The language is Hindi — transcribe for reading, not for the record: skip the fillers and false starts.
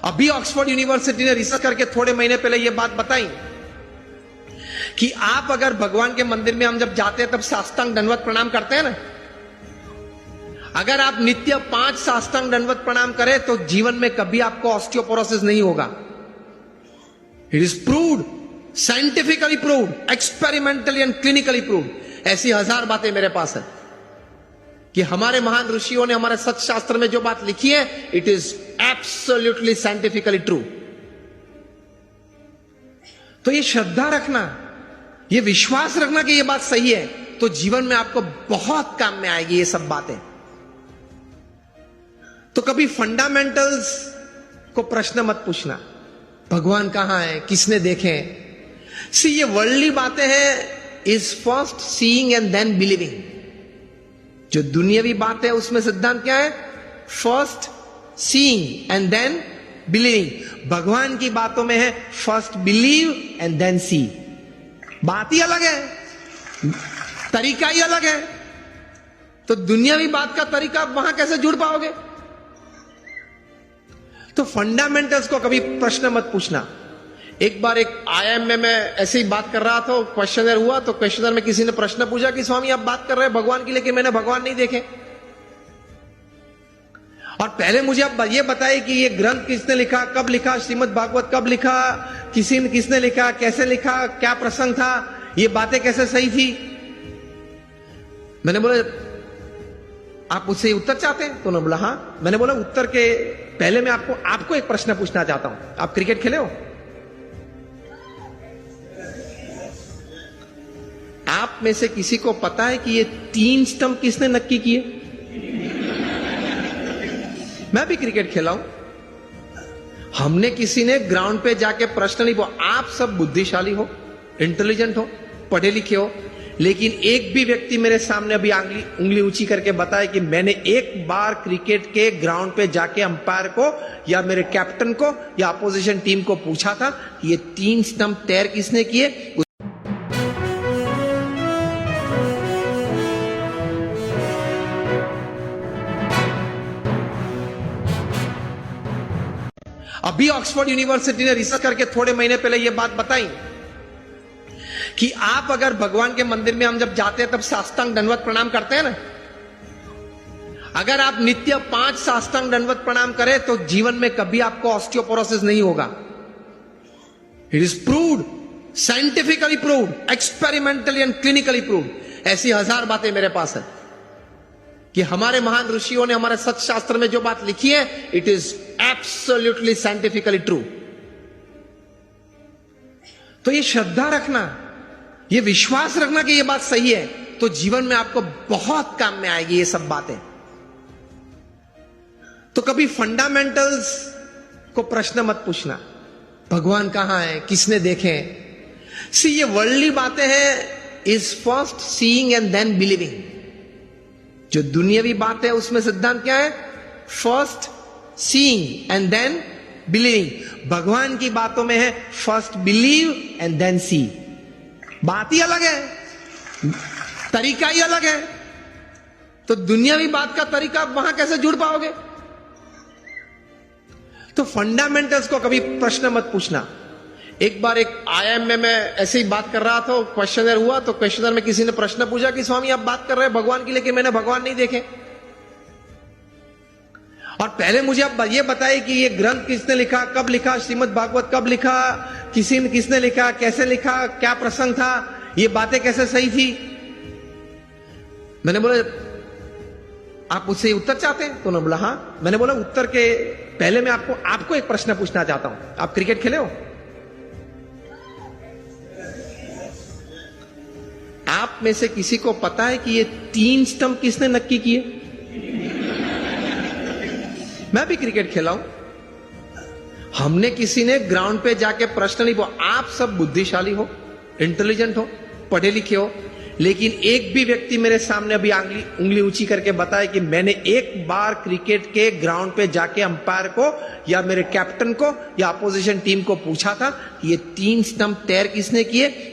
अभी ऑक्सफोर्ड यूनिवर्सिटी ने रिसर्च करके थोड़े महीने पहले यह बात बताई कि आप अगर भगवान के मंदिर में हम जब जाते हैं तब साष्टांग दंडवत प्रणाम करते हैं ना, अगर आप नित्य 5 साष्टांग दंडवत प्रणाम करें तो जीवन में कभी आपको ऑस्टियोपोरोसिस नहीं होगा। It is proved, scientifically proved, experimentally and clinically proved. ऐसी 1000 बातें मेरे पास है कि हमारे महान ऋषियों ने हमारे सत्य शास्त्र में जो बात लिखी है, it is absolutely scientifically true. तो ये श्रद्धा रखना, ये विश्वास रखना कि ये बात सही है, तो जीवन में आपको बहुत काम में आएगी ये सब बातें। तो कभी फंडामेंटल्स को प्रश्न मत पूछना, भगवान कहां है, किसने देखे। सी ये वर्ल्डली बातें हैं, is first seeing and then believing. जो दुनियावी बात है उसमें सिद्धांत क्या है? First seeing and then believing. भगवान की बातों में है first believe and then see. बात ही अलग है, तरीका ही अलग है। तो दुनियावी बात का तरीका वहां कैसे जुड़ पाओगे? तो फंडामेंटल्स को कभी प्रश्न मत पूछना। एक बार एक आईआईएम में मैं ऐसे ही बात कर रहा था, क्वेश्चनर हुआ, तो क्वेश्चनर में किसी ने प्रश्न पूछा कि स्वामी आप बात कर रहे हैं भगवान की, लेकिन मैंने भगवान नहीं देखे। और पहले मुझे आप ये बताइए कि ये ग्रंथ किसने लिखा, कब लिखा, श्रीमद् भागवत कब लिखा, किसने लिखा, कैसे लिखा, क्या प्रसंग था, ये बातें कैसे सही थी। मैंने बोला आप मुझसे उत्तर चाहते हैं? तो उन्होंने बोला हाँ। मैंने बोला उत्तर के पहले मैं आपको एक प्रश्न पूछना चाहता हूं। आप क्रिकेट खेले हो? आप में से किसी को पता है कि ये 3 स्टंप किसने नक्की किए? मैं भी क्रिकेट खेला हूं। हमने किसी ने ग्राउंड पे जाके प्रश्न नहीं पूछा। आप सब बुद्धिशाली हो, इंटेलिजेंट हो, पढ़े लिखे हो, लेकिन एक भी व्यक्ति मेरे सामने अभी उंगली ऊंची करके बताए कि मैंने एक बार क्रिकेट के ग्राउंड पे जाके अंपायर को या मेरे कैप्टन को या अपोजिशन टीम को पूछा था कि ये 3 स्टंप तैर किसने किए? अभी ऑक्सफोर्ड यूनिवर्सिटी ने रिसर्च करके थोड़े महीने पहले यह बात बताई कि आप अगर भगवान के मंदिर में हम जब जाते हैं तब साष्टांग दंडवत प्रणाम करते हैं ना, अगर आप नित्य 5 साष्टांग दंडवत प्रणाम करें तो जीवन में कभी आपको ऑस्टियोपोरोसिस नहीं होगा। It is proved, scientifically proved, experimentally and clinically proved. ऐसी 1000 बातें मेरे पास है कि हमारे महान ऋषियों ने हमारे सत्य शास्त्र में जो बात लिखी है, it is absolutely scientifically true. तो ये श्रद्धा रखना, ये विश्वास रखना कि ये बात सही है, तो जीवन में आपको बहुत काम में आएगी ये सब बातें। तो कभी फंडामेंटल्स को प्रश्न मत पूछना, भगवान कहां है, किसने देखे। सी ये वर्ल्डली बातें हैं, is first seeing and then believing. जो दुनियावी बात है उसमें सिद्धांत क्या है? First seeing and then believing. भगवान की बातों में है first believe and then see. बात ही अलग है, तरीका ही अलग है। तो दुनियावी बात का तरीका वहां कैसे जुड़ पाओगे? तो फंडामेंटल्स को कभी प्रश्न मत पूछना। एक बार एक आईआईएम में मैं ऐसे ही बात कर रहा था, क्वेश्चनर हुआ, तो क्वेश्चनर में किसी ने प्रश्न पूछा कि स्वामी आप बात कर रहे हैं भगवान की, लेकिन मैंने भगवान नहीं देखे। और पहले मुझे आप ये बताइए कि ये ग्रंथ किसने लिखा, कब लिखा, श्रीमद् भागवत कब लिखा, किसने लिखा, कैसे लिखा, क्या प्रसंग था, ये बातें कैसे सही थी। मैंने बोला आप मुझसे उत्तर चाहते हैं? तो उन्होंने बोला हाँ। मैंने बोला उत्तर के पहले मैं आपको एक प्रश्न पूछना चाहता हूं। आप क्रिकेट खेले हो? आप में से किसी को पता है कि ये 3 स्टंप किसने नक्की किए? मैं भी क्रिकेट खेला हूं। हमने किसी ने ग्राउंड पे जाके प्रश्न नहीं पूछा। आप सब बुद्धिशाली हो, इंटेलिजेंट हो, पढ़े लिखे हो, लेकिन एक भी व्यक्ति मेरे सामने अभी उंगली ऊंची करके बताए कि मैंने एक बार क्रिकेट के ग्राउंड पे जाके अंपायर को या मेरे कैप्टन को या अपोजिशन टीम को पूछा था कि ये 3 स्टंप तैर किसने किए।